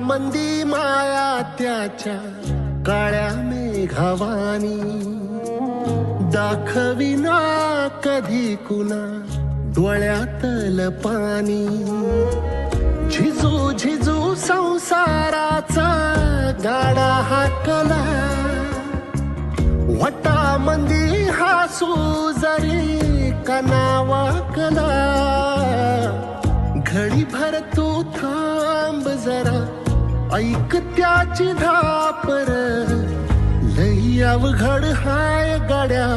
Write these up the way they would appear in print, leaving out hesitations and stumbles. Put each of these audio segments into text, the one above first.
मंदी माया त्याच्या काळ्या मेघावानी, दाखविना कधी कुणा डोळ्यातल पाणी. झिजू झिजू संसाराचा गाडा हाकला, वटा मंदी हासू जरी कनावाकला. घडी भर तू थांब जरा, ऐक त्याची धापर. लई अवघड हाय गड्या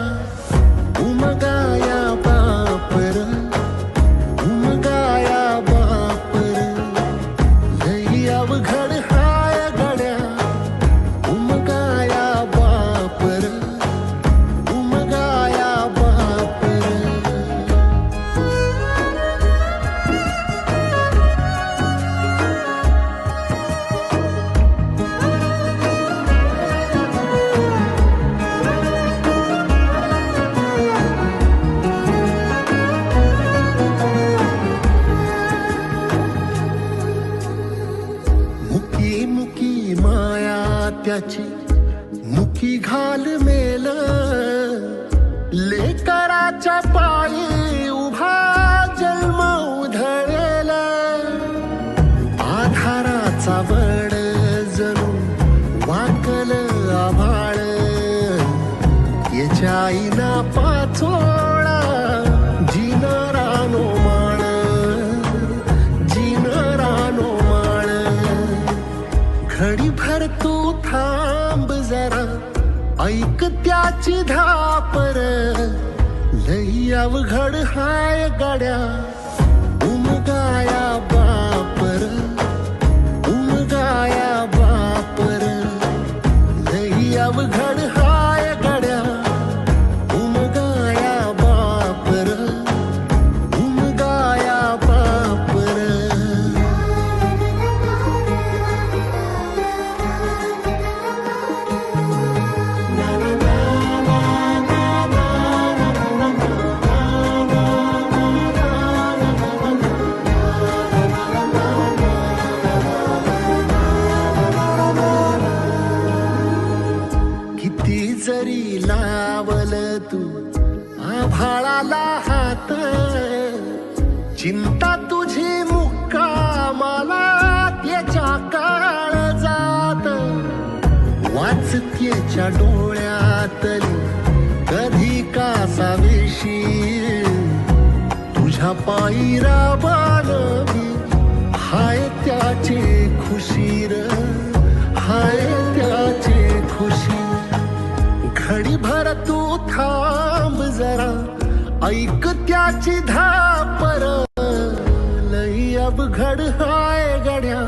उमगाया बापर, उमगाया बापर. लई अवघड हाय गड्या उमगाया बापर, उमगाया बापर. मुकी माया त्याची मुकी घाल मेल, लेकराच्या पायी उभा जन्म उधळेल. आधाराचा बड जणू वाकल आभाळ, याच्या आईना पाचोळा जिनरानो माळ, जिनरानो माळ. घडी भर तू थांब जरा, ऐक त्याची धापर. लई अवघड हाय गड्या उमगाया बापर, उमगाया बापर. लई अवघड हाय गड्या उमगाया बापर, उमगाया बापर. किती जरी लावल तू आभाळाला हात, चिंता तुझी मुक्कामाला त्याच्या काळजात. वाचतेच्या डोळ्यातली कधी कासाविशी, तुझ्या पायी राबानवी हाय त्याचे खुशीर, हाय त्याचे खुशी. घडी भर तू थांब जरा, ऐक त्याची धापर. लई अवघड हाय गड्या